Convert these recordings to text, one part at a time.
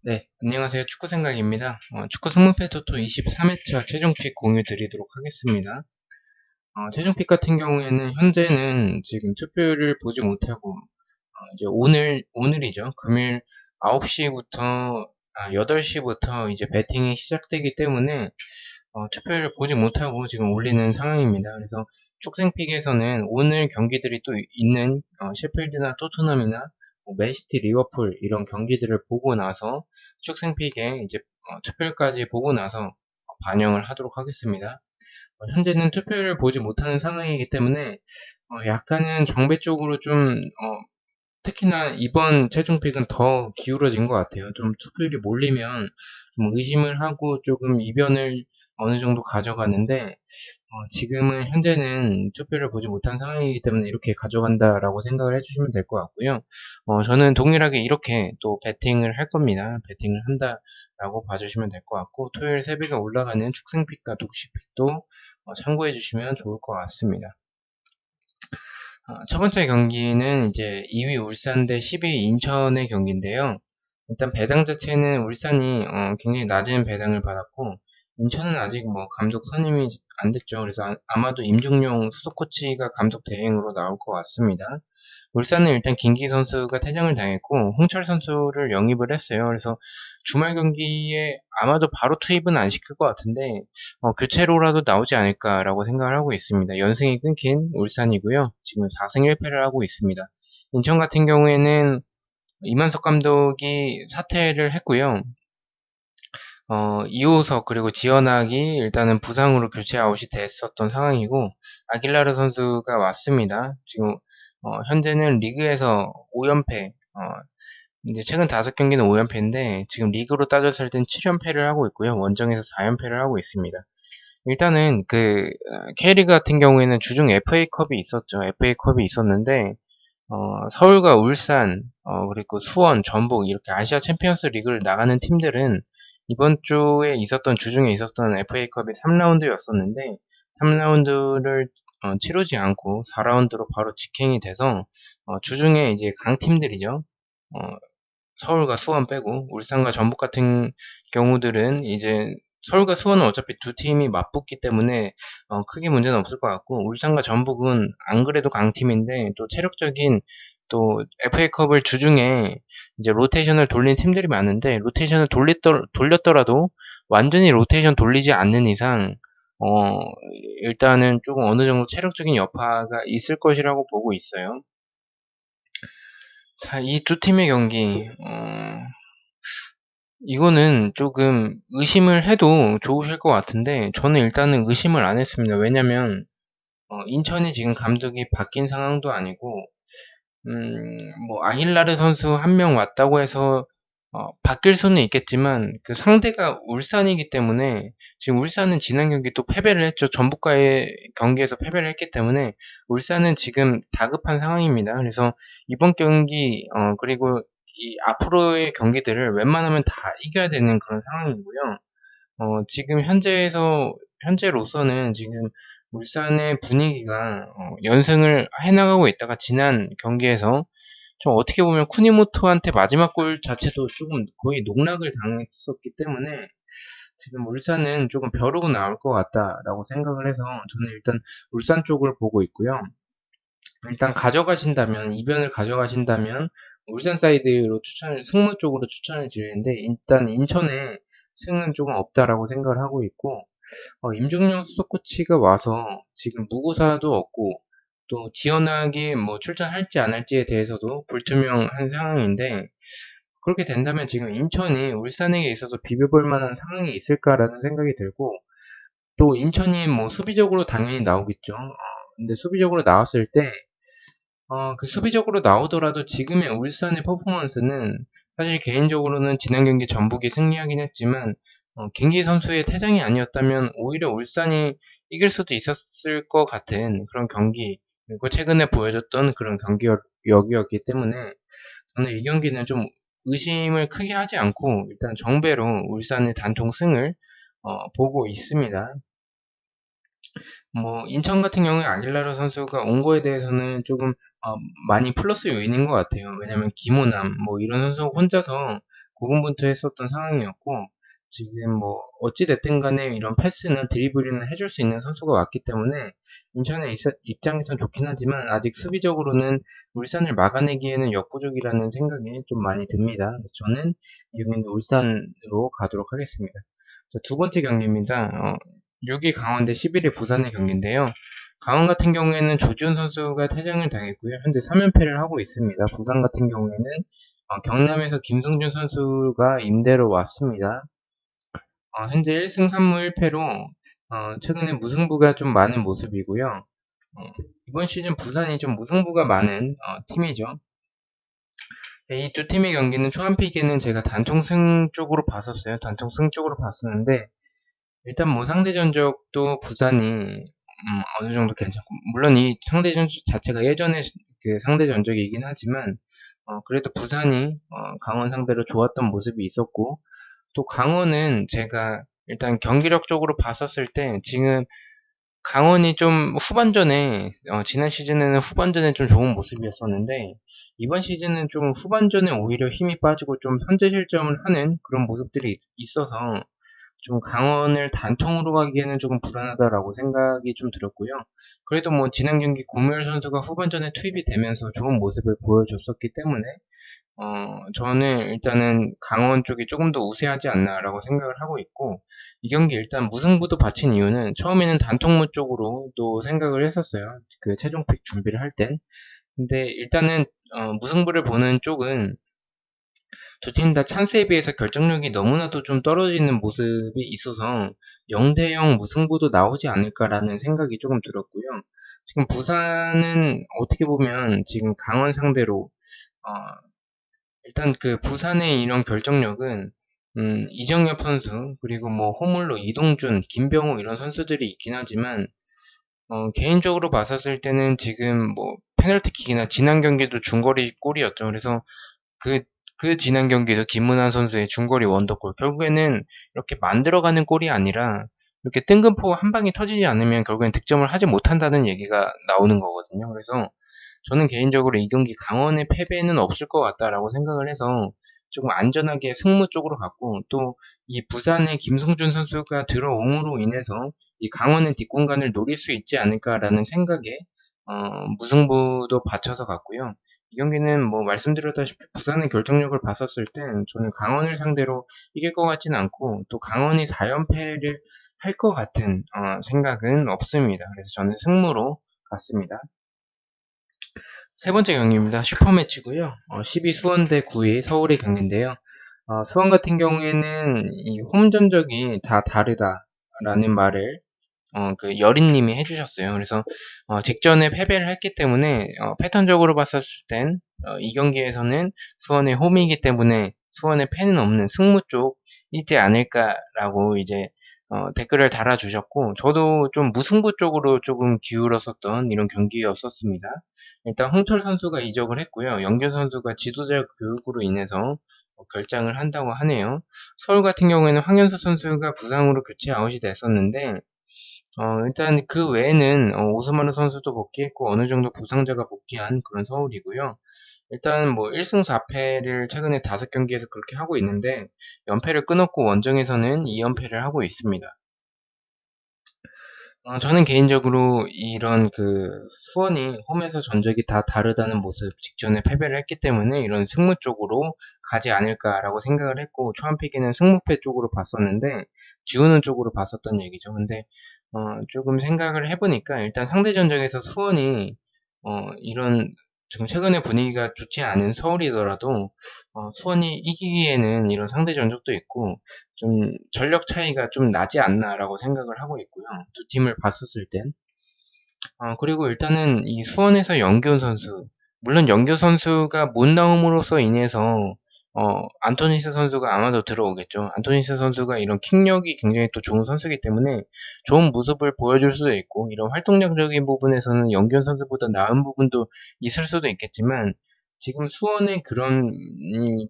네, 안녕하세요. 축구생각입니다. 축구 승무패 토토 23회차 최종픽 공유 드리도록 하겠습니다. 최종픽 같은 경우에는 현재는 지금 투표를 보지 못하고, 이제 오늘이죠. 금일 9시부터, 8시부터 이제 배팅이 시작되기 때문에, 투표를 보지 못하고 지금 올리는 상황입니다. 그래서 축생픽에서는 오늘 경기들이 또 있는 셰필드나 토트넘이나 뭐 맨시티, 리버풀 이런 경기들을 보고 나서 축생픽에 이제 투표까지 보고 나서 반영을 하도록 하겠습니다. 현재는 투표를 보지 못하는 상황이기 때문에 약간은 정배 쪽으로 좀 특히나 이번 최종픽은 더 기울어진 것 같아요. 좀 투표율이 몰리면 좀 의심을 하고 조금 이변을 어느 정도 가져가는데 지금은 현재는 투표를 보지 못한 상황이기 때문에 이렇게 가져간다라고 생각을 해주시면 될 것 같고요. 저는 동일하게 이렇게 또 배팅을 할 겁니다. 배팅을 한다라고 봐주시면 될 것 같고 토요일 새벽에 올라가는 축생픽과 독식픽도 참고해 주시면 좋을 것 같습니다. 첫 번째 경기는 이제 2위 울산 대 10위 인천의 경기인데요. 일단 배당 자체는 울산이 굉장히 낮은 배당을 받았고 인천은 아직 뭐 감독 선임이 안 됐죠. 그래서 아마도 임중용 수석 코치가 감독 대행으로 나올 것 같습니다. 울산은 일단 김기 선수가 퇴장을 당했고 홍철 선수를 영입을 했어요. 그래서 주말 경기에 아마도 바로 투입은 안 시킬 것 같은데 교체로라도 나오지 않을까라고 생각을 하고 있습니다. 연승이 끊긴 울산이고요. 지금 4승 1패를 하고 있습니다. 인천 같은 경우에는 이만석 감독이 사퇴를 했고요. 이호석 그리고 지현학이 일단은 부상으로 교체 아웃이 됐었던 상황이고 아길라르 선수가 왔습니다. 지금 현재는 리그에서 5연패 이제 최근 5경기는 5연패인데 지금 리그로 따졌을 땐 7연패를 하고 있고요. 원정에서 4연패를 하고 있습니다. 일단은 그 K리그 같은 경우에는 주중 FA컵이 있었죠. FA컵이 있었는데 서울과 울산, 그리고 수원, 전북 이렇게 아시아 챔피언스 리그를 나가는 팀들은 이번 주에 있었던 주중에 있었던 FA컵이 3라운드였었는데 3라운드를 치르지 않고 4라운드로 바로 직행이 돼서 주중에 이제 강팀들이죠. 어, 서울과 수원 빼고 울산과 전북 같은 경우들은 이제 서울과 수원은 어차피 두 팀이 맞붙기 때문에 크게 문제는 없을 것 같고 울산과 전북은 안 그래도 강팀인데 또 체력적인 또 FA컵을 주중에 이제 로테이션을 돌린 팀들이 많은데 로테이션을 돌렸더라도 완전히 로테이션 돌리지 않는 이상 어, 일단은 조금 어느 정도 체력적인 여파가 있을 것이라고 보고 있어요. 자, 이 두 팀의 경기, 이거는 조금 의심을 해도 좋으실 것 같은데 저는 일단은 의심을 안 했습니다. 왜냐면 인천이 지금 감독이 바뀐 상황도 아니고 뭐 아힐라르 선수 한 명 왔다고 해서 바뀔 수는 있겠지만 그 상대가 울산이기 때문에 지금 울산은 지난 경기 또 패배를 했죠. 전북과의 경기에서 패배를 했기 때문에 울산은 지금 다급한 상황입니다. 그래서 이번 경기 그리고 이 앞으로의 경기들을 웬만하면 다 이겨야 되는 그런 상황이고요. 지금 현재로서는 지금 울산의 분위기가 연승을 해나가고 있다가 지난 경기에서 좀 어떻게 보면 쿠니모토한테 마지막 골 자체도 조금 거의 농락을 당했었기 때문에 지금 울산은 조금 벼르고 나올 것 같다라고 생각을 해서 저는 일단 울산 쪽을 보고 있고요. 일단 가져가신다면 이변을 가져가신다면 울산 사이드로 승무 쪽으로 추천을 드리는데 일단 인천에 승은 조금 없다라고 생각을 하고 있고 임중영 수석 코치가 와서 지금 무고사도 없고 또 지원하기 뭐 출전할지 안 할지에 대해서도 불투명한 상황인데 그렇게 된다면 지금 인천이 울산에게 있어서 비벼볼 만한 상황이 있을까라는 생각이 들고 또 인천이 뭐 수비적으로 당연히 나오겠죠. 근데 수비적으로 나왔을 때 그 수비적으로 나오더라도 지금의 울산의 퍼포먼스는 사실 개인적으로는 지난 경기 전북이 승리하긴 했지만 김기 선수의 퇴장이 아니었다면 오히려 울산이 이길 수도 있었을 것 같은 그런 경기 그리고 최근에 보여줬던 그런 경기력이었기 때문에 저는 이 경기는 좀 의심을 크게 하지 않고 일단 정배로 울산의 단통 승을 보고 있습니다. 뭐 인천 같은 경우에 아길라르 선수가 온 거에 대해서는 조금 어, 많이 플러스 요인인 것 같아요. 왜냐면 김호남 뭐 이런 선수 혼자서 고군분투했었던 상황이었고 지금 뭐 어찌 됐든 간에 이런 패스나 드리블이나 해줄 수 있는 선수가 왔기 때문에 인천의 입장에선 좋긴 하지만 아직 수비적으로는 울산을 막아내기에는 역부족이라는 생각이 좀 많이 듭니다. 그래서 저는 이 경기는 울산으로 가도록 하겠습니다. 자, 두 번째 경기입니다. 6위 강원 대 11위 부산의 경기인데요. 강원 같은 경우에는 조지훈 선수가 퇴장을 당했고요. 현재 3연패를 하고 있습니다. 부산 같은 경우에는 경남에서 김승준 선수가 임대로 왔습니다. 현재 1승 3무 1패로 최근에 무승부가 좀 많은 모습이고요. 이번 시즌 부산이 좀 무승부가 많은 팀이죠. 이 두 팀의 경기는 초안픽에는 제가 단통승 쪽으로 봤었어요. 단통승 쪽으로 봤었는데 일단 뭐 상대 전적도 부산이 어느 정도 괜찮고 물론 이 상대 전적 자체가 예전에 그 상대 전적이긴 하지만 그래도 부산이 강원 상대로 좋았던 모습이 있었고 또 강원은 제가 일단 경기력적으로 봤었을 때 지금 강원이 좀 후반전에 지난 시즌에는 후반전에 좀 좋은 모습이었었는데 이번 시즌은 좀 후반전에 오히려 힘이 빠지고 좀 선제 실점을 하는 그런 모습들이 있어서 좀 강원을 단통으로 가기에는 조금 불안하다라고 생각이 좀 들었고요. 그래도 뭐 지난 경기 고무열 선수가 후반전에 투입이 되면서 좋은 모습을 보여줬었기 때문에 저는 일단은 강원 쪽이 조금 더 우세하지 않나라고 생각을 하고 있고 이 경기 일단 무승부도 바친 이유는 처음에는 단통무 쪽으로도 생각을 했었어요. 그 최종픽 준비를 할 땐. 근데 일단은 무승부를 보는 쪽은 두 팀 다 찬스에 비해서 결정력이 너무나도 좀 떨어지는 모습이 있어서 0대0 무승부도 나오지 않을까라는 생각이 조금 들었고요. 지금 부산은 어떻게 보면 지금 강원 상대로 어, 일단 그 부산의 이런 결정력은 이정엽 선수 그리고 뭐 호물로 이동준, 김병호 이런 선수들이 있긴 하지만 개인적으로 봤었을 때는 지금 뭐 페널티킥이나 지난 경기도 중거리 골이었죠. 그래서 그, 그 지난 경기에서 김문환 선수의 중거리 원더골. 결국에는 이렇게 만들어가는 골이 아니라 이렇게 뜬금포 한 방이 터지지 않으면 결국엔 득점을 하지 못한다는 얘기가 나오는 거거든요. 그래서 저는 개인적으로 이 경기 강원의 패배는 없을 것 같다라고 생각을 해서 조금 안전하게 승무 쪽으로 갔고 또 이 부산의 김성준 선수가 들어옴으로 인해서 이 강원의 뒷공간을 노릴 수 있지 않을까라는 생각에 무승부도 받쳐서 갔고요. 이 경기는 뭐 말씀드렸다시피 부산의 결정력을 봤었을 땐 저는 강원을 상대로 이길 것 같지는 않고 또 강원이 4연패를 할 것 같은 생각은 없습니다. 그래서 저는 승무로 갔습니다. 세 번째 경기입니다. 슈퍼매치고요. 12 수원 대 9위 서울의 경기인데요. 수원 같은 경우에는 이 홈 전적이 다 다르다라는 말을 그 여린님이 해주셨어요. 그래서 직전에 패배를 했기 때문에 패턴적으로 봤었을 땐 이 경기에서는 수원의 홈이기 때문에 수원의 패는 없는 승무 쪽이지 않을까라고 이제 댓글을 달아주셨고 저도 좀 무승부 쪽으로 조금 기울었었던 이런 경기였었습니다. 일단 홍철 선수가 이적을 했고요. 영균 선수가 지도자 교육으로 인해서 결장을 한다고 하네요. 서울 같은 경우에는 황현수 선수가 부상으로 교체 아웃이 됐었는데 일단 그 외에는 오스마르 선수도 복귀했고 어느 정도 부상자가 복귀한 그런 서울이고요. 일단 뭐 1승 4패를 최근에 5경기에서 그렇게 하고 있는데 연패를 끊었고 원정에서는 2연패를 하고 있습니다. 저는 개인적으로 이런 그 수원이 홈에서 전적이 다 다르다는 모습 직전에 패배를 했기 때문에 이런 승무 쪽으로 가지 않을까라고 생각을 했고 초안픽에는 승무패 쪽으로 봤었는데 지우는 쪽으로 봤었던 얘기죠. 근데 조금 생각을 해보니까 일단 상대 전적에서 수원이 이런 지금 최근에 분위기가 좋지 않은 서울이더라도 수원이 이기기에는 이런 상대 전적도 있고 좀 전력 차이가 좀 나지 않나라고 생각을 하고 있고요. 두 팀을 봤었을 땐. 그리고 일단은 이 수원에서 영규 선수, 물론 영규 선수가 못 나옴으로써 인해서 안토니스 선수가 아마도 들어오겠죠. 안토니스 선수가 이런 킥력이 굉장히 또 좋은 선수이기 때문에 좋은 모습을 보여줄 수도 있고 이런 활동량적인 부분에서는 영규 선수보다 나은 부분도 있을 수도 있겠지만 지금 수원의 그런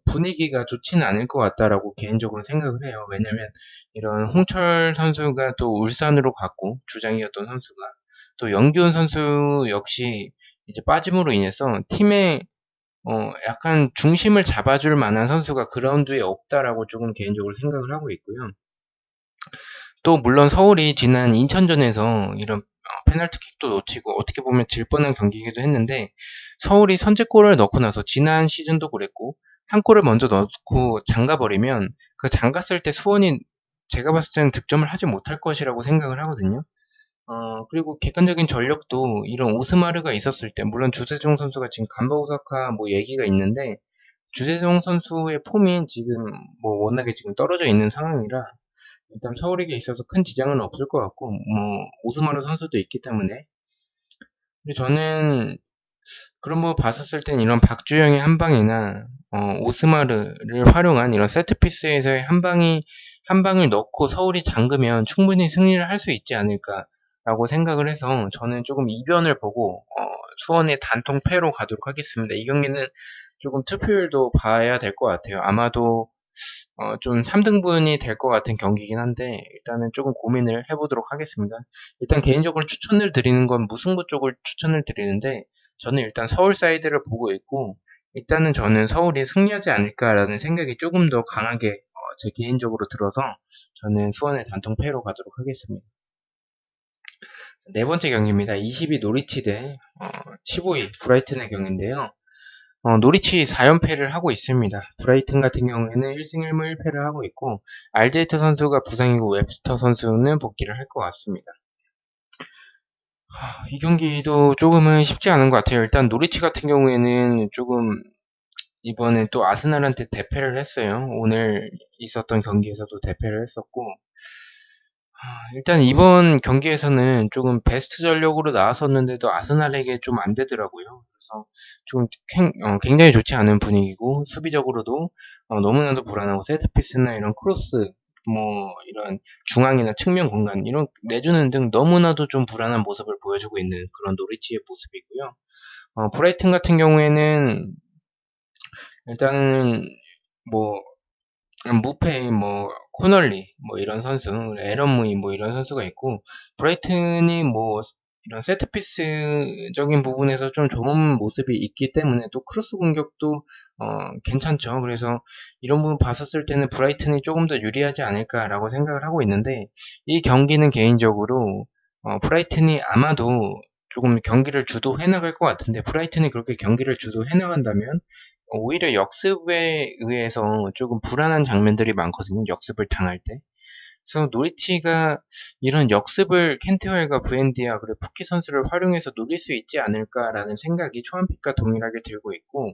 분위기가 좋지는 않을 것 같다라고 개인적으로 생각을 해요. 왜냐면 이런 홍철 선수가 또 울산으로 갔고 주장이었던 선수가 또 영기훈 선수 역시 이제 빠짐으로 인해서 팀의 약간 중심을 잡아줄 만한 선수가 그라운드에 없다라고 조금 개인적으로 생각을 하고 있고요. 또 물론 서울이 지난 인천전에서 이런 페널티킥도 놓치고 어떻게 보면 질 뻔한 경기이기도 했는데 서울이 선제골을 넣고 나서 지난 시즌도 그랬고 한 골을 먼저 넣고 잠가버리면 그 잠갔을 때 수원이 제가 봤을 때는 득점을 하지 못할 것이라고 생각을 하거든요. 그리고 객관적인 전력도 이런 오스마르가 있었을 때 물론 주세종 선수가 지금 간바 오사카 뭐 얘기가 있는데 주세종 선수의 폼이 지금 뭐 워낙에 지금 떨어져 있는 상황이라 일단 서울에게 있어서 큰 지장은 없을 것 같고 뭐 오스마르 선수도 있기 때문에 근데 저는 그런 거 봤었을 땐 이런 박주영의 한 방이나 오스마르를 활용한 이런 세트피스에서의 한 방을 넣고 서울이 잠그면 충분히 승리를 할 수 있지 않을까라고 생각을 해서 저는 조금 이변을 보고 수원의 단통 패로 가도록 하겠습니다. 이 경기는 조금 투표율도 봐야 될 것 같아요. 아마도 좀 3등분이 될 것 같은 경기긴 한데 일단은 조금 고민을 해보도록 하겠습니다. 일단 개인적으로 추천을 드리는 건 무승부 쪽을 추천을 드리는데 저는 일단 서울 사이드를 보고 있고 일단은 저는 서울이 승리하지 않을까라는 생각이 조금 더 강하게 제 개인적으로 들어서 저는 수원의 단통 패로 가도록 하겠습니다. 네 번째 경기입니다. 22 노리치 대 15위 브라이튼의 경기인데요. 노리치 4연패를 하고 있습니다. 브라이튼 같은 경우에는 1승 1무 1패를 하고 있고 알제이트 선수가 부상이고 웹스터 선수는 복귀를 할 것 같습니다. 이 경기도 조금은 쉽지 않은 것 같아요. 일단 노리치 같은 경우에는 조금 이번에 또 아스날한테 대패를 했어요. 오늘 있었던 경기에서도 대패를 했었고 일단 이번 경기에서는 조금 베스트 전력으로 나왔었는데도 아스날에게 좀 안 되더라고요. 그래서 좀 굉장히 좋지 않은 분위기고 수비적으로도 너무나도 불안하고 세트피스나 이런 크로스 뭐 이런 중앙이나 측면 공간 이런 내주는 등 너무나도 좀 불안한 모습을 보여주고 있는 그런 노리치의 모습이고요. 브라이튼 같은 경우에는 일단은 뭐 무페, 뭐 코널리, 뭐 이런 선수, 에런 무이 뭐 이런 선수가 있고 브라이튼이 뭐 이런 세트피스적인 부분에서 좀 좋은 모습이 있기 때문에 또 크로스 공격도 괜찮죠. 그래서 이런 부분 봤었을 때는 브라이튼이 조금 더 유리하지 않을까라고 생각을 하고 있는데 이 경기는 개인적으로 브라이튼이 아마도 조금 경기를 주도해 나갈 것 같은데 브라이튼이 그렇게 경기를 주도해 나간다면 오히려 역습에 의해서 조금 불안한 장면들이 많거든요. 역습을 당할 때. 그래서 노리치가 이런 역습을 켄트웰과 부엔디아 그리고 푸키 선수를 활용해서 노릴 수 있지 않을까라는 생각이 초안픽과 동일하게 들고 있고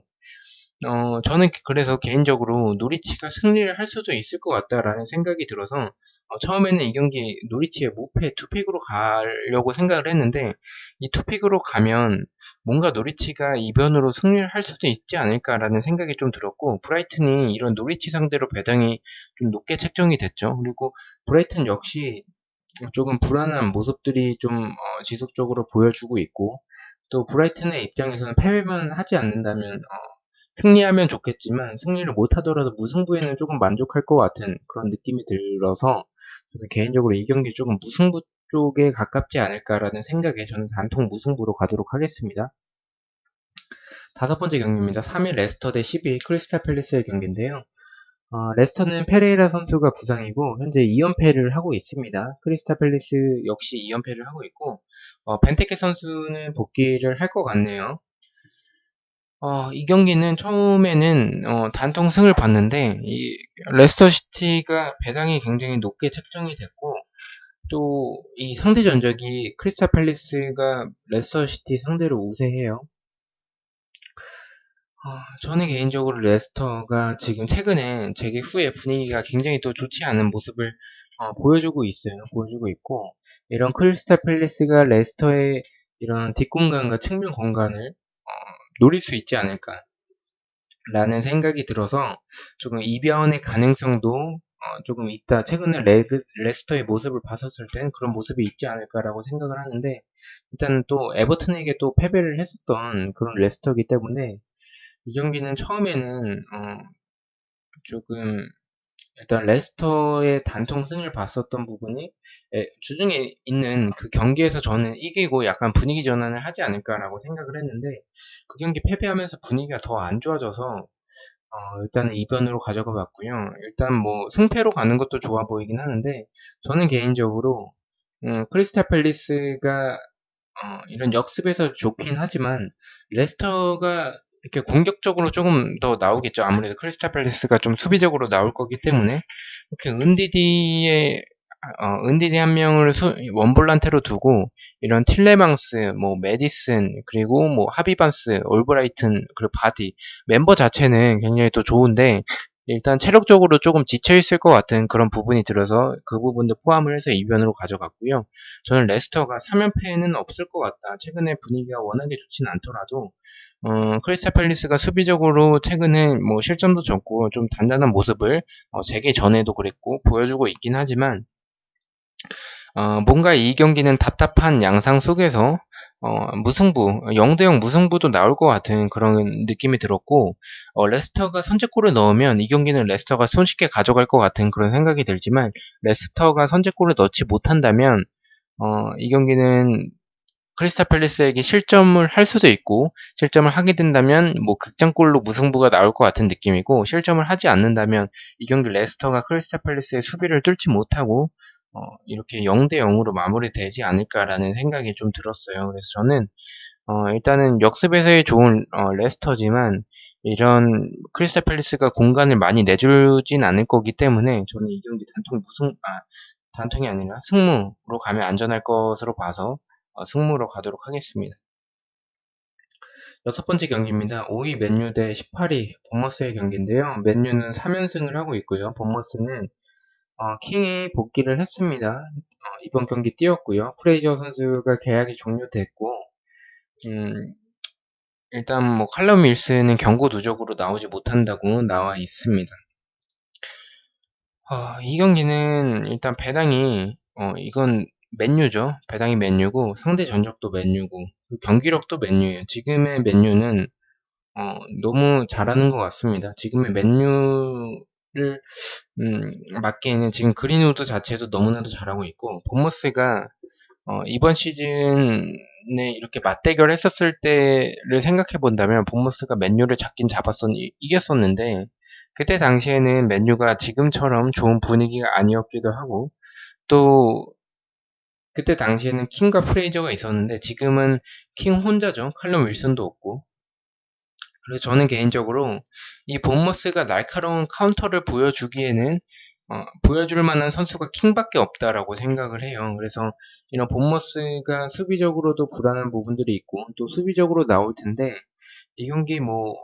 저는 그래서 개인적으로 노리치가 승리를 할 수도 있을 것 같다라는 생각이 들어서 처음에는 이 경기 노리치의 무패 투픽으로 가려고 생각을 했는데 이 투픽으로 가면 뭔가 노리치가 이변으로 승리를 할 수도 있지 않을까라는 생각이 좀 들었고 브라이튼이 이런 노리치 상대로 배당이 좀 높게 책정이 됐죠. 그리고 브라이튼 역시 조금 불안한 모습들이 좀 지속적으로 보여주고 있고 또 브라이튼의 입장에서는 패배만 하지 않는다면 승리하면 좋겠지만 승리를 못하더라도 무승부에는 조금 만족할 것 같은 그런 느낌이 들어서 저는 개인적으로 이 경기 조금 무승부 쪽에 가깝지 않을까라는 생각에 저는 단통 무승부로 가도록 하겠습니다. 다섯 번째 경기입니다. 3위 레스터 대 12위 크리스탈 팰리스의 경기인데요. 레스터는 페레이라 선수가 부상이고 현재 2연패를 하고 있습니다. 크리스탈 팰리스 역시 2연패를 하고 있고 벤테케 선수는 복귀를 할 것 같네요. 이 경기는 처음에는 단통 승을 봤는데 이 레스터 시티가 배당이 굉장히 높게 책정이 됐고 또 이 상대 전적이 크리스탈 팰리스가 레스터 시티 상대로 우세해요. 저는 개인적으로 레스터가 지금 최근에 재개 후에 분위기가 굉장히 또 좋지 않은 모습을 보여주고 있어요. 보여주고 있고 이런 크리스탈 팰리스가 레스터의 이런 뒷공간과 측면 공간을 노릴 수 있지 않을까 라는 생각이 들어서 조금 이변의 가능성도 조금 있다. 최근에 레스터의 모습을 봤었을 땐 그런 모습이 있지 않을까라고 생각을 하는데 일단 또 에버튼에게 또 패배를 했었던 그런 레스터이기 때문에 이 경기는 처음에는 조금 일단 레스터의 단통승을 봤었던 부분이 주중에 있는 그 경기에서 저는 이기고 약간 분위기 전환을 하지 않을까라고 생각을 했는데 그 경기 패배하면서 분위기가 더 안 좋아져서 일단은 이변으로 가져가 봤고요. 일단 뭐 승패로 가는 것도 좋아 보이긴 하는데 저는 개인적으로 크리스탈 팰리스가 이런 역습에서 좋긴 하지만 레스터가 이렇게 공격적으로 조금 더 나오겠죠. 아무래도 크리스탈 팰리스가 좀 수비적으로 나올 거기 때문에 이렇게 은디디 한 명을 원볼란테로 두고 이런 틸레망스, 뭐 메디슨, 그리고 뭐 하비반스, 올브라이튼, 그리고 바디 멤버 자체는 굉장히 또 좋은데 일단 체력적으로 조금 지쳐 있을 것 같은 그런 부분이 들어서 그 부분도 포함을 해서 이변으로 가져갔고요. 저는 레스터가 3연패는 없을 것 같다. 최근에 분위기가 워낙에 좋진 않더라도 크리스탈 팰리스가 수비적으로 최근에 뭐 실점도 적고 좀 단단한 모습을 재개 전에도 그랬고 보여주고 있긴 하지만 뭔가 이 경기는 답답한 양상 속에서 무승부, 0대0 무승부도 나올 것 같은 그런 느낌이 들었고 레스터가 선제골을 넣으면 이 경기는 레스터가 손쉽게 가져갈 것 같은 그런 생각이 들지만 레스터가 선제골을 넣지 못한다면 이 경기는 크리스탈 팰리스에게 실점을 할 수도 있고 실점을 하게 된다면 뭐 극장골로 무승부가 나올 것 같은 느낌이고 실점을 하지 않는다면 이 경기 레스터가 크리스탈 팰리스의 수비를 뚫지 못하고 이렇게 0대 0으로 마무리되지 않을까라는 생각이 좀 들었어요. 그래서 저는 일단은 역습에서의 좋은 레스터지만 이런 크리스탈 팰리스가 공간을 많이 내주진 않을 거기 때문에 저는 이 경기 단통이 아니라 승무로 가면 안전할 것으로 봐서 승무로 가도록 하겠습니다. 여섯 번째 경기입니다. 5위 맨유 대 18위 본머스의 경기인데요. 맨유는 3연승을 하고 있고요. 본머스는 킹이 복귀를 했습니다. 이번 경기 뛰었고요. 프레이저 선수가 계약이 종료됐고 일단 뭐 칼럼 윌슨은 경고 누적으로 나오지 못한다고 나와 있습니다. 이 경기는 일단 배당이 이건 맨유죠. 배당이 맨유고 상대 전적도 맨유고 경기력도 맨유예요. 지금의 맨유는 너무 잘하는 것 같습니다. 지금의 맨유를 맞기에는 지금 그린우드 자체도 너무나도 잘하고 있고 본머스가 이번 시즌에 이렇게 맞대결 했었을 때를 생각해 본다면 본머스가 맨유를 이겼었는데 그때 당시에는 맨유가 지금처럼 좋은 분위기가 아니었기도 하고 또 그때 당시에는 킹과 프레이저가 있었는데 지금은 킹 혼자죠. 칼럼 윌슨도 없고 그래서 저는 개인적으로 이 본머스가 날카로운 카운터를 보여주기에는 보여줄 만한 선수가 킹밖에 없다라고 생각을 해요. 그래서 이런 본머스가 수비적으로도 불안한 부분들이 있고 또 수비적으로 나올 텐데 이 경기 뭐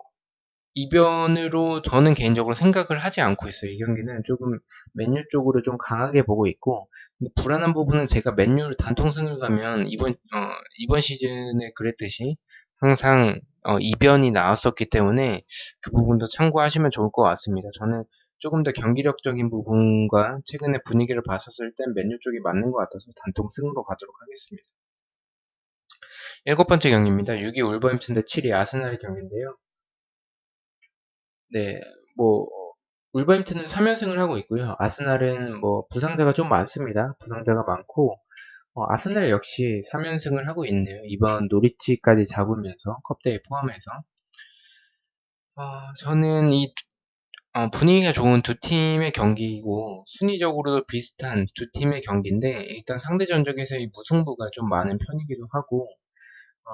이변으로 저는 개인적으로 생각을 하지 않고 있어요. 이 경기는 조금 맨유 쪽으로 좀 강하게 보고 있고 불안한 부분은 제가 맨유를 단통승을 가면 이번 시즌에 그랬듯이 항상 이변이 나왔었기 때문에 그 부분도 참고하시면 좋을 것 같습니다. 저는 조금 더 경기력적인 부분과 최근의 분위기를 봤었을 땐 맨유 쪽이 맞는 것 같아서 단통승으로 가도록 하겠습니다. 일곱 번째 경기입니다. 6위 울버햄튼 대 7위 아스날의 경기인데요. 네, 뭐 울버햄튼은 3연승을 하고 있고요. 아스날은 뭐 부상자가 좀 많습니다. 부상자가 많고 아스날 역시 3연승을 하고 있네요. 이번 노리치까지 잡으면서 컵대회 포함해서 저는 이 분위기가 좋은 두 팀의 경기이고 순위적으로도 비슷한 두 팀의 경기인데 일단 상대 전적에서의 무승부가 좀 많은 편이기도 하고 어,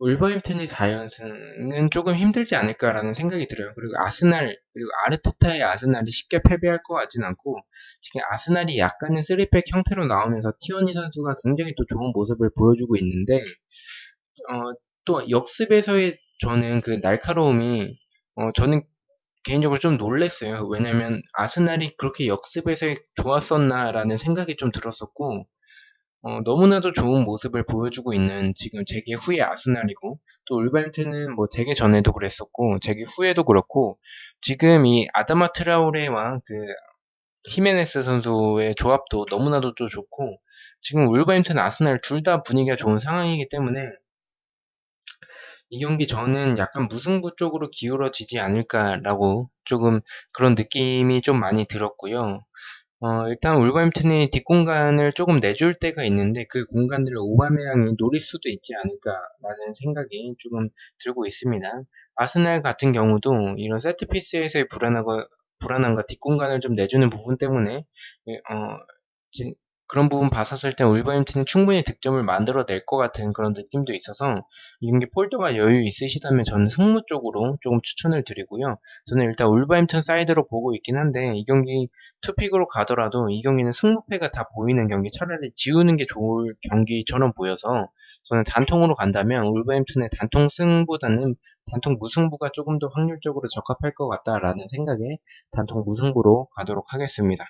울버햄튼의 4연승은 조금 힘들지 않을까라는 생각이 들어요. 그리고 아르테타의 아스날이 쉽게 패배할 것 같진 않고, 지금 아스날이 약간은 3백 형태로 나오면서 티어니 선수가 굉장히 또 좋은 모습을 보여주고 있는데, 또 역습에서의 저는 그 날카로움이, 저는 개인적으로 좀 놀랬어요. 왜냐면 아스날이 그렇게 역습에서 좋았었나라는 생각이 좀 들었었고, 너무나도 좋은 모습을 보여주고 있는 지금 재개 후의 아스날이고 또 울버햄튼은 뭐 재개 전에도 그랬었고 재개 후에도 그렇고 지금 이 아다마 트라우레와 그 히메네스 선수의 조합도 너무나도 또 좋고 지금 울버햄튼 아스날 둘 다 분위기가 좋은 상황이기 때문에 이 경기 저는 약간 무승부 쪽으로 기울어지지 않을까라고 조금 그런 느낌이 좀 많이 들었고요. 일단 울버햄튼이 뒷공간을 조금 내줄 때가 있는데 그 공간들을 오바메양이 노릴 수도 있지 않을까라는 생각이 조금 들고 있습니다. 아스날 같은 경우도 이런 세트피스에서의 불안함과 뒷공간을 좀 내주는 부분 때문에 예, 지- 그런 부분 봤었을 때 울버햄튼이 충분히 득점을 만들어낼 것 같은 그런 느낌도 있어서 이 경기 폴더가 여유 있으시다면 저는 승무 쪽으로 조금 추천을 드리고요. 저는 일단 울버햄튼 사이드로 보고 있긴 한데 이 경기 투픽으로 가더라도 이 경기는 승무패가 다 보이는 경기, 차라리 지우는 게 좋을 경기처럼 보여서 저는 단통으로 간다면 울버햄튼의 단통 승보다는 단통 무승부가 조금 더 확률적으로 적합할 것 같다라는 생각에 단통 무승부로 가도록 하겠습니다.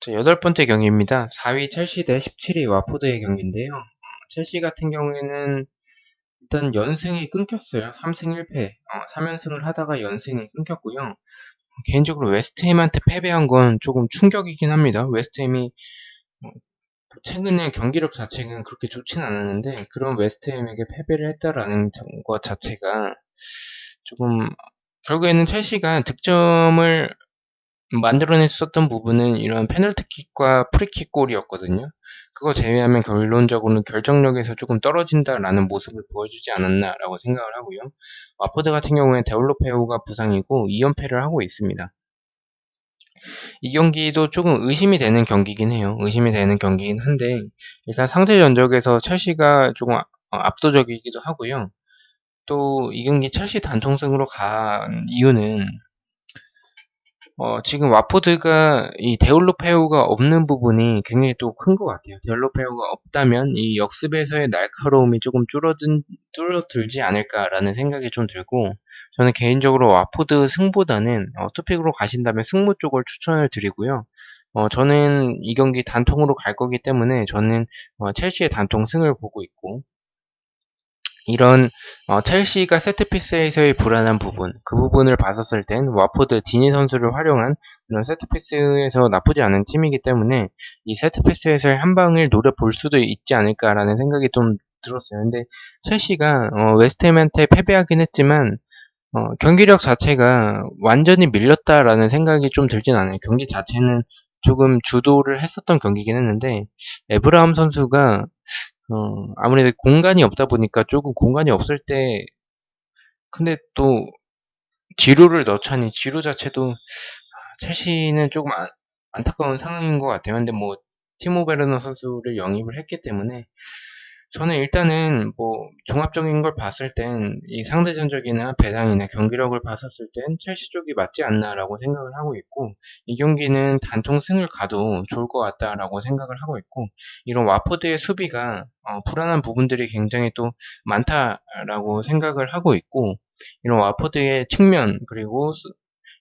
자, 8번째 경기입니다. 4위 첼시 대 17위 와포드의 경기인데요. 첼시 같은 경우에는 일단 연승이 끊겼어요. 3승 1패. 3연승을 하다가 연승이 끊겼고요. 개인적으로 웨스트햄한테 패배한 건 조금 충격이긴 합니다. 웨스트햄이 최근에 경기력 자체가 그렇게 좋진 않았는데 그런 웨스트햄에게 패배를 했다라는 것 자체가 조금 결국에는 첼시가 득점을 만들어냈었던 부분은 이런 페널티킥과 프리킥 골이었거든요. 그거 제외하면 결론적으로는 결정력에서 조금 떨어진다라는 모습을 보여주지 않았나라고 생각을 하고요. 와포드 같은 경우에 데올로페오가 부상이고 2연패를 하고 있습니다. 이 경기도 조금 의심이 되는 경기긴 해요. 의심이 되는 경기긴 한데 일단 상대 전적에서 첼시가 조금 압도적이기도 하고요. 또 이 경기 첼시 단통승으로 간 이유는 지금 와포드가 이 데올로페오가 없는 부분이 굉장히 또 큰 것 같아요. 데올로페오가 없다면 이 역습에서의 날카로움이 조금 줄어들지 않을까라는 생각이 좀 들고, 저는 개인적으로 와포드 승보다는 투픽으로 가신다면 승무 쪽을 추천을 드리고요. 저는 이 경기 단통으로 갈 거기 때문에 저는 첼시의 단통 승을 보고 있고, 이런 첼시가 세트피스에서의 불안한 부분, 그 부분을 봤었을 땐 와포드 디니 선수를 활용한 이런 세트피스에서 나쁘지 않은 팀이기 때문에 이 세트피스에서의 한 방을 노려볼 수도 있지 않을까라는 생각이 좀 들었어요. 근데 첼시가 웨스트햄한테 패배하긴 했지만 경기력 자체가 완전히 밀렸다라는 생각이 좀 들진 않아요. 경기 자체는 조금 주도를 했었던 경기긴 했는데 에브라함 선수가 아무래도 공간이 없다 보니까 조금 공간이 없을 때, 근데 또 지루를 넣자니 지루 자체도 첼시는 조금 안타까운 상황인 것 같아요. 근데 뭐 티모 베르너 선수를 영입을 했기 때문에 저는 일단은 뭐 종합적인 걸 봤을 땐 이 상대 전적이나 배당이나 경기력을 봤었을 땐 첼시 쪽이 맞지 않나라고 생각을 하고 있고, 이 경기는 단통 승을 가도 좋을 것 같다라고 생각을 하고 있고, 이런 와포드의 수비가 불안한 부분들이 굉장히 또 많다라고 생각을 하고 있고, 이런 와포드의 측면 그리고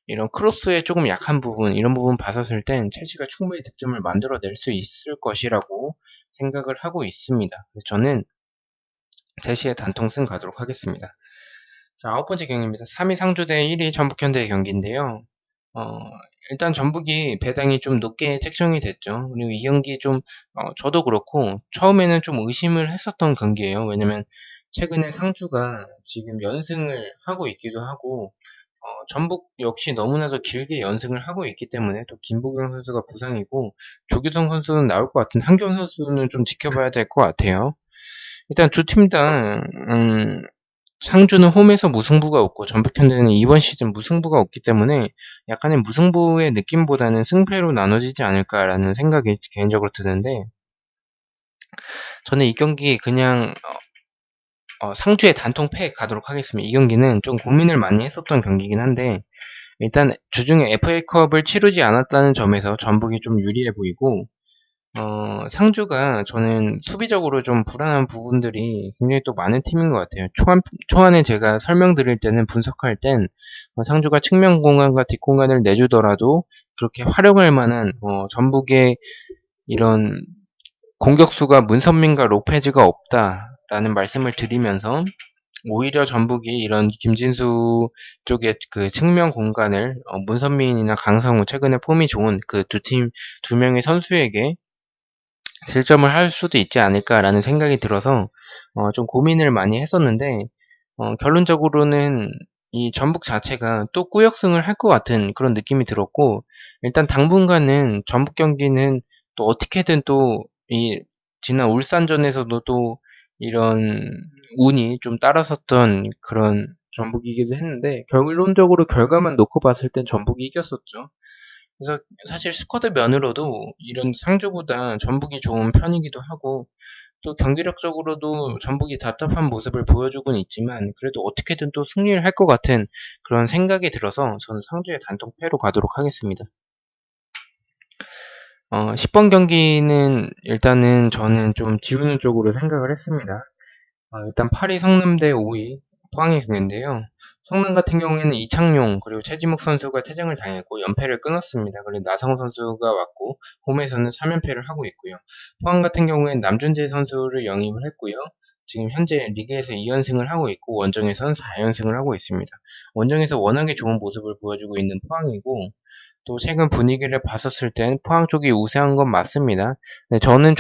이런 크로스의 조금 약한 부분, 이런 부분 봤었을 땐 첼시가 충분히 득점을 만들어낼 수 있을 것이라고 생각을 하고 있습니다. 그래서 저는 첼시의 단통승 가도록 하겠습니다. 자, 9번째 경기입니다. 3위 상주 대 1위 전북현대의 경기인데요. 어, 일단 전북이 배당이 좀 높게 책정이 됐죠. 그리고 이 경기 좀, 저도 그렇고, 처음에는 좀 의심을 했었던 경기예요. 왜냐면, 최근에 상주가 지금 연승을 하고 있기도 하고, 전북 역시 너무나도 길게 연승을 하고 있기 때문에 또 김보경 선수가 부상이고, 조규성 선수는 나올 것 같은데, 한경 선수는 좀 지켜봐야 될 것 같아요. 일단 두 팀 다, 상주는 홈에서 무승부가 없고 전북현대는 이번 시즌 무승부가 없기 때문에 약간의 무승부의 느낌보다는 승패로 나눠지지 않을까라는 생각이 개인적으로 드는데, 저는 이 경기 그냥 상주의 단통 패 가도록 하겠습니다. 이 경기는 좀 고민을 많이 했었던 경기긴 한데 일단 주중에 FA컵을 치르지 않았다는 점에서 전북이 좀 유리해 보이고, 상주가 저는 수비적으로 좀 불안한 부분들이 굉장히 또 많은 팀인 것 같아요. 초안에 제가 설명드릴 때는 분석할 땐 상주가 측면 공간과 뒷공간을 내주더라도 그렇게 활용할 만한 전북의 이런 공격수가 문선민과 로페즈가 없다라는 말씀을 드리면서 오히려 전북이 이런 김진수 쪽의 그 측면 공간을 문선민이나 강상우 최근에 폼이 좋은 그 두 명의 선수에게 실점을 할 수도 있지 않을까라는 생각이 들어서 좀 고민을 많이 했었는데 결론적으로는 이 전북 자체가 또 꾸역승을 할 것 같은 그런 느낌이 들었고 일단 당분간은 전북 경기는 또 어떻게든 또 이 지난 울산전에서도 또 이런 운이 좀 따라섰던 그런 전북이기도 했는데 결론적으로 결과만 놓고 봤을 땐 전북이 이겼었죠. 그래서 사실 스쿼드 면으로도 이런 상주보다 전북이 좋은 편이기도 하고 또 경기력적으로도 전북이 답답한 모습을 보여주고는 있지만 그래도 어떻게든 또 승리를 할 것 같은 그런 생각이 들어서 저는 상주의 단통 패로 가도록 하겠습니다. 10번 경기는 일단은 저는 좀 지우는 쪽으로 생각을 했습니다. 일단 8위 성남대 5위 포항의 경기인데요. 성남 같은 경우에는 이창용 그리고 최지목 선수가 퇴장을 당했고 연패를 끊었습니다. 그리고 나성호 선수가 왔고 홈에서는 3연패를 하고 있고요. 포항 같은 경우에는 남준재 선수를 영입을 했고요. 지금 현재 리그에서 2연승을 하고 있고 원정에서는 4연승을 하고 있습니다. 원정에서 워낙에 좋은 모습을 보여주고 있는 포항이고 또 최근 분위기를 봤었을 땐 포항 쪽이 우세한 건 맞습니다. 네, 저는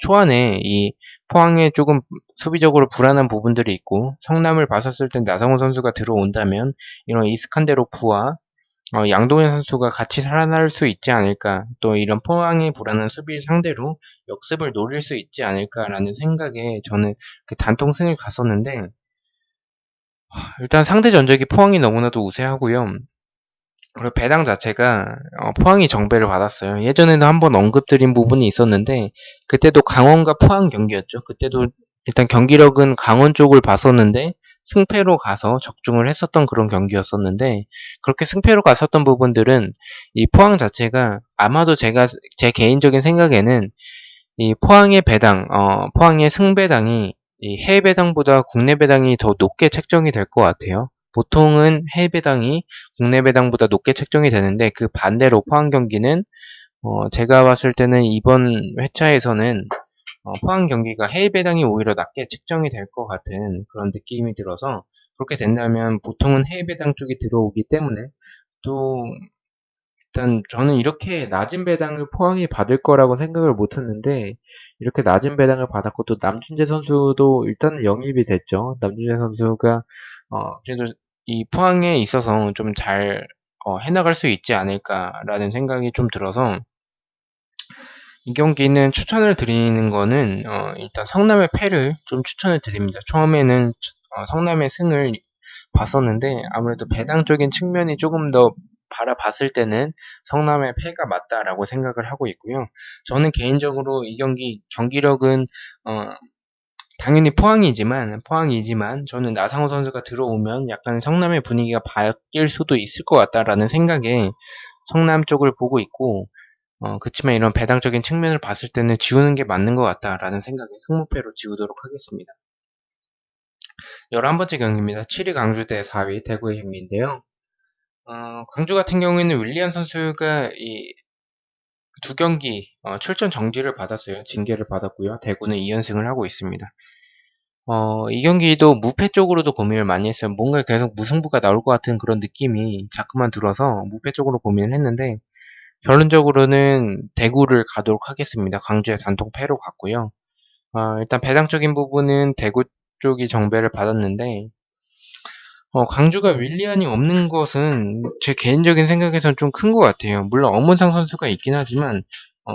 초안에 이 포항에 조금 수비적으로 불안한 부분들이 있고 성남을 봤었을 땐 나성호 선수가 들어온다면 이런 이스칸데로프와 양동현 선수가 같이 살아날 수 있지 않을까 또 이런 포항의 불안한 수비를 상대로 역습을 노릴 수 있지 않을까라는 생각에 저는 그 단통승을 갔었는데 일단 상대 전적이 포항이 너무나도 우세하고요. 그리고 배당 자체가 포항이 정배를 받았어요. 예전에도 한번 언급드린 부분이 있었는데 그때도 강원과 포항 경기였죠. 그때도 일단 경기력은 강원 쪽을 봤었는데 승패로 가서 적중을 했었던 그런 경기였었는데 그렇게 승패로 갔었던 부분들은 이 포항 자체가 아마도 제가 제 개인적인 생각에는 이 포항의 배당, 포항의 승배당이 이 해외 배당보다 국내 배당이 더 높게 책정이 될 것 같아요. 보통은 해외 배당이 국내 배당보다 높게 책정이 되는데 그 반대로 포항 경기는 제가 봤을 때는 이번 회차에서는 포항 경기가 해외 배당이 오히려 낮게 책정이 될 것 같은 그런 느낌이 들어서 그렇게 된다면 보통은 해외 배당 쪽이 들어오기 때문에 또 일단 저는 이렇게 낮은 배당을 포항이 받을 거라고 생각을 못 했는데 이렇게 낮은 배당을 받았고 또 남준재 선수도 일단은 영입이 됐죠. 남준재 선수가 그래도 이 포항에 있어서 좀 잘 해나갈 수 있지 않을까라는 생각이 좀 들어서 이 경기는 추천을 드리는 거는 일단 성남의 패를 좀 추천을 드립니다. 처음에는 성남의 승을 봤었는데 아무래도 배당적인 측면이 조금 더 바라봤을 때는 성남의 패가 맞다라고 생각을 하고 있고요. 저는 개인적으로 이 경기력은 당연히 포항이지만 저는 나상호 선수가 들어오면 약간 성남의 분위기가 바뀔 수도 있을 것 같다라는 생각에 성남 쪽을 보고 있고 그치만 이런 배당적인 측면을 봤을 때는 지우는 게 맞는 것 같다라는 생각에 승무패로 지우도록 하겠습니다. 11번째 경기입니다. 7위 강주 대 4위 대구의 경기인데요. 광주 같은 경우에는 윌리안 선수가 이 두 경기 출전 정지를 받았어요. 징계를 받았고요. 대구는 2연승을 하고 있습니다. 이 경기도 무패 쪽으로도 고민을 많이 했어요. 뭔가 계속 무승부가 나올 것 같은 그런 느낌이 자꾸만 들어서 무패 쪽으로 고민을 했는데 결론적으로는 대구를 가도록 하겠습니다. 광주의 단통 패로 갔고요. 일단 배당적인 부분은 대구 쪽이 정배를 받았는데 광주가 윌리안이 없는 것은 제 개인적인 생각에선 좀 큰 것 같아요. 물론 엄원상 선수가 있긴 하지만 어,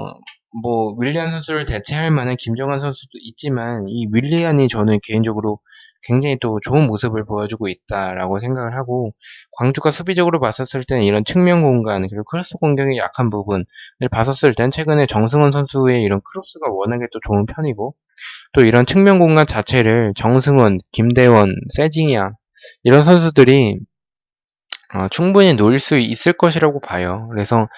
뭐 윌리안 선수를 대체할 만한 김정환 선수도 있지만 이 윌리안이 저는 개인적으로 굉장히 또 좋은 모습을 보여주고 있다라고 생각을 하고 광주가 수비적으로 봤었을 때는 이런 측면 공간 그리고 크로스 공격의 약한 부분을 봤었을 땐 최근에 정승원 선수의 이런 크로스가 워낙에 또 좋은 편이고 또 이런 측면 공간 자체를 정승원, 김대원, 세징야 이런 선수들이 충분히 노릴 수 있을 것이라고 봐요. 그래서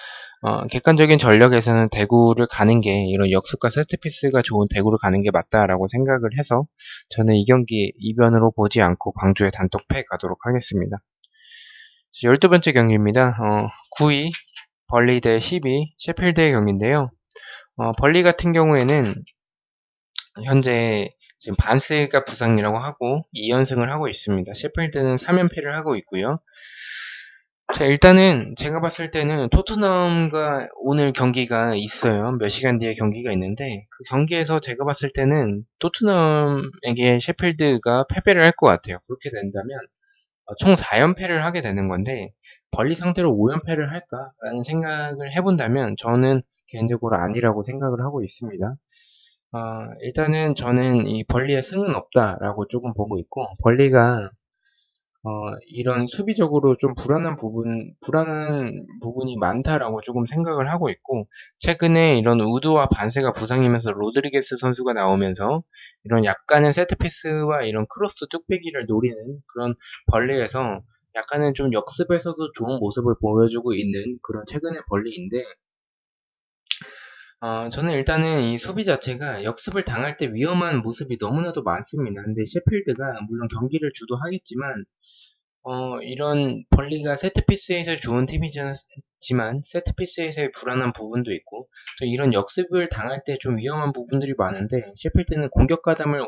객관적인 전력에서는 대구를 가는 게 이런 역습과 세트피스가 좋은 대구를 가는 게 맞다라고 생각을 해서 저는 이 경기 이변으로 보지 않고 광주의 단독 패 가도록 하겠습니다. 12번째 경기입니다. 9위 벌리 대 10위 셰필드의 경기인데요. 벌리 같은 경우에는 현재 지금 반스가 부상이라고 하고 2연승을 하고 있습니다. 셰필드는 3연패를 하고 있고요. 자, 일단은 제가 봤을 때는 토트넘과 오늘 경기가 있어요. 몇 시간 뒤에 경기가 있는데 그 경기에서 제가 봤을 때는 토트넘에게 셰필드가 패배를 할 것 같아요. 그렇게 된다면 총 4연패를 하게 되는 건데 벌리 상대로 5연패를 할까라는 생각을 해본다면 저는 개인적으로 아니라고 생각을 하고 있습니다. 일단은 저는 이 벌리의 승은 없다라고 조금 보고 있고 벌리가 이런 수비적으로 좀 불안한 부분이 많다라고 조금 생각을 하고 있고, 최근에 이런 우드와 반세가 부상이면서 로드리게스 선수가 나오면서 이런 약간의 세트피스와 이런 크로스 뚝배기를 노리는 그런 벌리에서 약간은 좀 역습에서도 좋은 모습을 보여주고 있는 그런 최근의 벌리인데, 저는 일단은 이 수비 자체가 역습을 당할 때 위험한 모습이 너무나도 많습니다. 근데 셰필드가 물론 경기를 주도하겠지만, 이런 벌리가 세트피스에서 좋은 팀이지만 세트피스에서의 불안한 부분도 있고 또 이런 역습을 당할 때 좀 위험한 부분들이 많은데 셰필드는 공격 가담을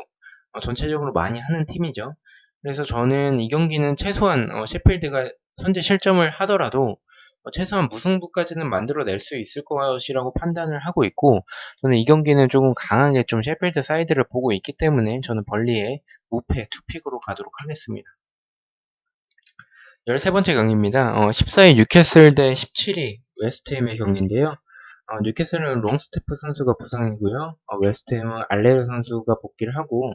전체적으로 많이 하는 팀이죠. 그래서 저는 이 경기는 최소한 셰필드가 선제 실점을 하더라도 최소한 무승부까지는 만들어낼 수 있을 것이라고 판단을 하고 있고 저는 이 경기는 조금 강하게 좀 셰필드 사이드를 보고 있기 때문에 저는 벌리의 무패 투픽으로 가도록 하겠습니다. 13번째 경기입니다. 14위 뉴캐슬 대 17위 웨스트햄의 경기인데요. 뉴캐슬은 롱스테프 선수가 부상이고요. 웨스트햄은 알레르 선수가 복귀를 하고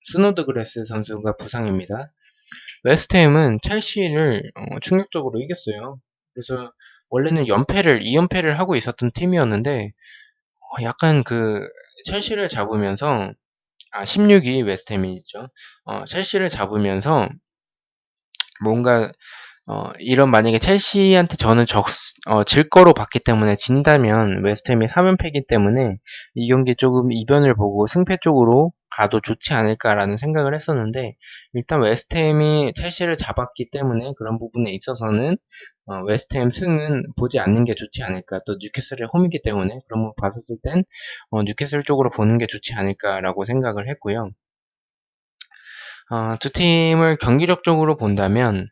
스노드그레스 선수가 부상입니다. 웨스트햄은 첼시를 충격적으로 이겼어요. 그래서 원래는 2연패를 하고 있었던 팀이었는데 약간 그 첼시를 잡으면서 16위 웨스트햄이죠. 첼시를 잡으면서 뭔가 이런 만약에 첼시한테 저는 질 거로 봤기 때문에 진다면 웨스트햄이 3연패이기 때문에 이 경기 조금 이변을 보고 승패 쪽으로 가도 좋지 않을까라는 생각을 했었는데 일단 웨스트햄이 첼시를 잡았기 때문에 그런 부분에 있어서는 웨스트햄 승은 보지 않는 게 좋지 않을까 또 뉴캐슬의 홈이기 때문에 그런 거 봤었을 땐 뉴캐슬 쪽으로 보는 게 좋지 않을까라고 생각을 했고요. 두 팀을 경기력적으로 본다면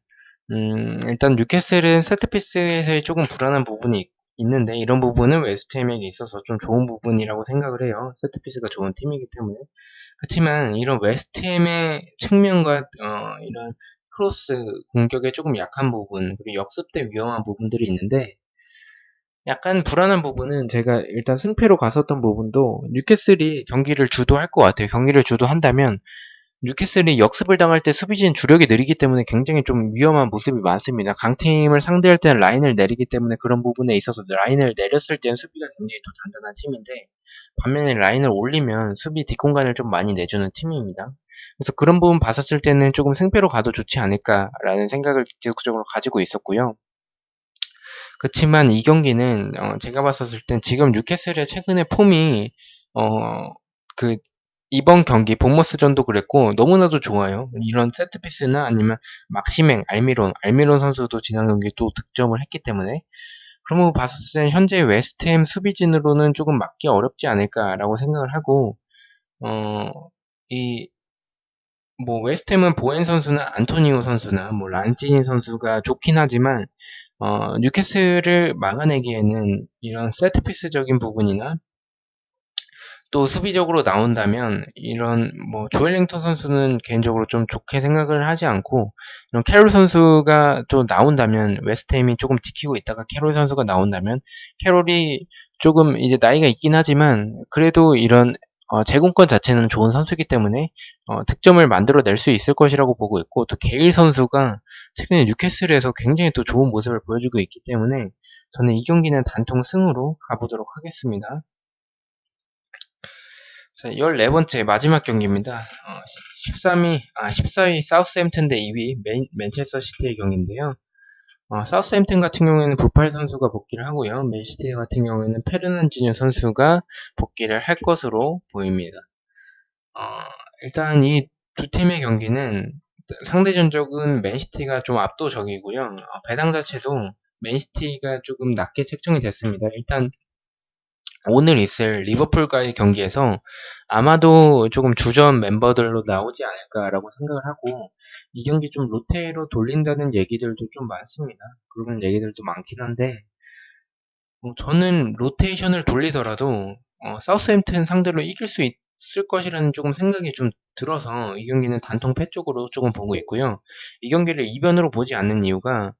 일단 뉴캐슬은 세트피스에서의 조금 불안한 부분이 있는데 이런 부분은 웨스트햄에게 있어서 좀 좋은 부분이라고 생각을 해요. 세트피스가 좋은 팀이기 때문에. 그렇지만 이런 웨스트햄의 측면과 이런 크로스 공격에 조금 약한 부분 그리고 역습 때 위험한 부분들이 있는데 약간 불안한 부분은 제가 일단 승패로 갔었던 부분도 뉴캐슬이 경기를 주도할 것 같아요. 경기를 주도한다면 뉴캐슬이 역습을 당할 때 수비진 주력이 느리기 때문에 굉장히 좀 위험한 모습이 많습니다. 강팀을 상대할 때는 라인을 내리기 때문에 그런 부분에 있어서 라인을 내렸을 때는 수비가 굉장히 또 단단한 팀인데 반면에 라인을 올리면 수비 뒷공간을 좀 많이 내주는 팀입니다. 그래서 그런 부분 봤었을 때는 조금 승패로 가도 좋지 않을까라는 생각을 지속적으로 가지고 있었고요. 그렇지만 이 경기는 제가 봤었을 땐 지금 뉴캐슬의 최근의 폼이 어, 그 이번 경기 본머스전도 그랬고 너무나도 좋아요. 이런 세트피스나 아니면 막시맹, 알미론 선수도 지난 경기 또 득점을 했기 때문에 그런 거 봤었을 땐 현재 웨스트햄 수비진으로는 조금 막기 어렵지 않을까라고 생각을 하고 어, 이 뭐 웨스트햄은 보엔 선수나 안토니오 선수나 뭐 란치니 선수가 좋긴 하지만 뉴캐슬을 막아내기에는 이런 세트피스적인 부분이나 또 수비적으로 나온다면 이런 뭐 조엘링턴 선수는 개인적으로 좀 좋게 생각을 하지 않고 이런 캐롤 선수가 또 나온다면 웨스트햄이 조금 지키고 있다가 캐롤 선수가 나온다면 캐롤이 조금 이제 나이가 있긴 하지만 그래도 이런 제공권 자체는 좋은 선수이기 때문에 득점을 만들어낼 수 있을 것이라고 보고 있고 또 게일 선수가 최근에 뉴캐슬에서 굉장히 또 좋은 모습을 보여주고 있기 때문에 저는 이 경기는 단통 승으로 가보도록 하겠습니다. 자, 14번째 마지막 경기입니다. 14위 사우스햄튼 대 2위 맨체스터 시티의 경기인데요. 사우스햄튼 같은 경우에는 부팔 선수가 복귀를 하고요. 맨시티 같은 경우에는 페르난지뉴 선수가 복귀를 할 것으로 보입니다. 어, 일단 이 두 팀의 경기는 상대 전적은 맨시티가 좀 압도적이고요. 배당 자체도 맨시티가 조금 낮게 책정이 됐습니다. 일단 오늘 있을 리버풀과의 경기에서 아마도 조금 주전 멤버들로 나오지 않을까라고 생각을 하고, 이 경기 좀 로테로 돌린다는 얘기들도 좀 많습니다. 그런 얘기들도 많긴 한데, 저는 로테이션을 돌리더라도 사우스햄튼 상대로 이길 수 있을 것이라는 조금 생각이 좀 들어서 이 경기는 단통 패 쪽으로 조금 보고 있고요. 이 경기를 이변으로 보지 않는 이유가,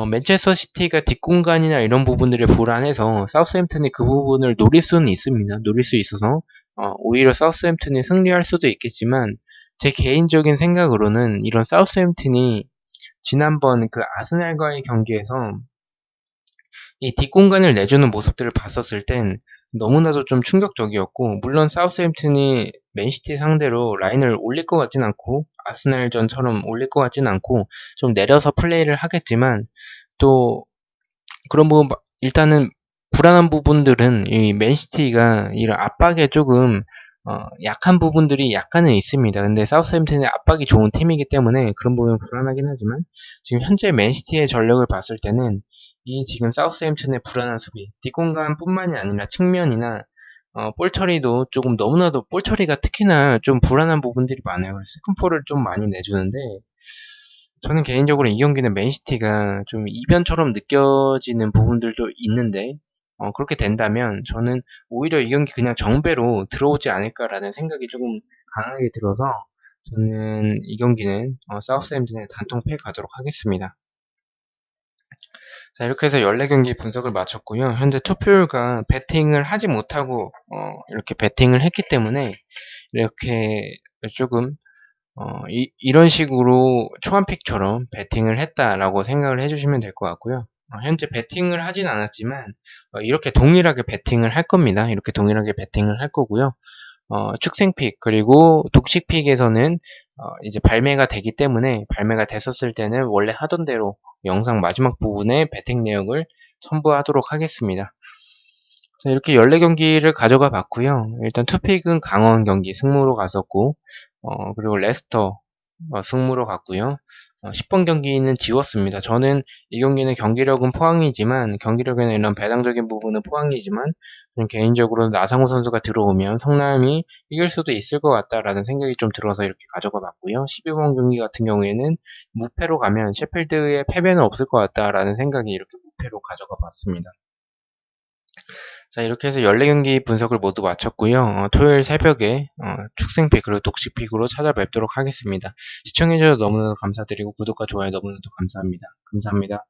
맨체스터 시티가 뒷공간이나 이런 부분들을 불안해서 사우스햄튼이 그 부분을 노릴 수는 있습니다. 노릴 수 있어서 오히려 사우스햄튼이 승리할 수도 있겠지만, 제 개인적인 생각으로는 이런 사우스햄튼이 지난번 그 아스날과의 경기에서 이 뒷공간을 내주는 모습들을 봤었을 땐 너무나도 좀 충격적이었고, 물론 사우스햄튼이 맨시티 상대로 라인을 올릴 것 같진 않고 아스날전처럼 올릴 것 같진 않고 좀 내려서 플레이를 하겠지만, 또 그런 부분 일단은 불안한 부분들은 이 맨시티가 이런 압박에 조금 약한 부분들이 약간은 있습니다. 근데 사우스햄튼의 압박이 좋은 팀이기 때문에 그런 부분은 불안하긴 하지만, 지금 현재 맨시티의 전력을 봤을 때는 이 지금 사우스햄튼의 불안한 수비, 뒷공간뿐만이 아니라 측면이나 볼 처리도 조금 너무나도 볼 처리가 특히나 좀 불안한 부분들이 많아요. 세컨볼을 좀 많이 내주는데, 저는 개인적으로 이 경기는 맨시티가 좀 이변처럼 느껴지는 부분들도 있는데, 그렇게 된다면 저는 오히려 이 경기 그냥 정배로 들어오지 않을까라는 생각이 조금 강하게 들어서, 저는 이 경기는 사우스햄튼의 단통패 가도록 하겠습니다. 자, 이렇게 해서 14경기 분석을 마쳤고요. 현재 투표율과 배팅을 하지 못하고 이렇게 배팅을 했기 때문에 이렇게 조금 이런 식으로 초안픽처럼 배팅을 했다라고 생각을 해주시면 될 것 같고요. 현재 배팅을 하진 않았지만 이렇게 동일하게 배팅을 할 겁니다. 이렇게 동일하게 배팅을 할 거고요. 축생픽 그리고 독식픽에서는 이제 발매가 되기 때문에, 발매가 됐었을 때는 원래 하던 대로 영상 마지막 부분에 배팅 내역을 첨부하도록 하겠습니다. 자, 이렇게 14경기를 가져가 봤고요. 일단 투픽은 강원 경기 승무로 갔었고, 그리고 레스터 승무로 갔고요. 10번 경기는 지웠습니다. 저는 이 경기는 경기력은 포항이지만, 경기력에는 이런 배당적인 부분은 포항이지만, 저는 개인적으로 나상호 선수가 들어오면 성남이 이길 수도 있을 것 같다라는 생각이 좀 들어서 이렇게 가져가 봤고요. 12번 경기 같은 경우에는 무패로 가면 셰필드의 패배는 없을 것 같다라는 생각이 이렇게 무패로 가져가 봤습니다. 자, 이렇게 해서 14경기 분석을 모두 마쳤고요. 토요일 새벽에 축생픽 그리고 독식픽으로 찾아뵙도록 하겠습니다. 시청해주셔서 너무나도 감사드리고 구독과 좋아요 너무나도 감사합니다. 감사합니다.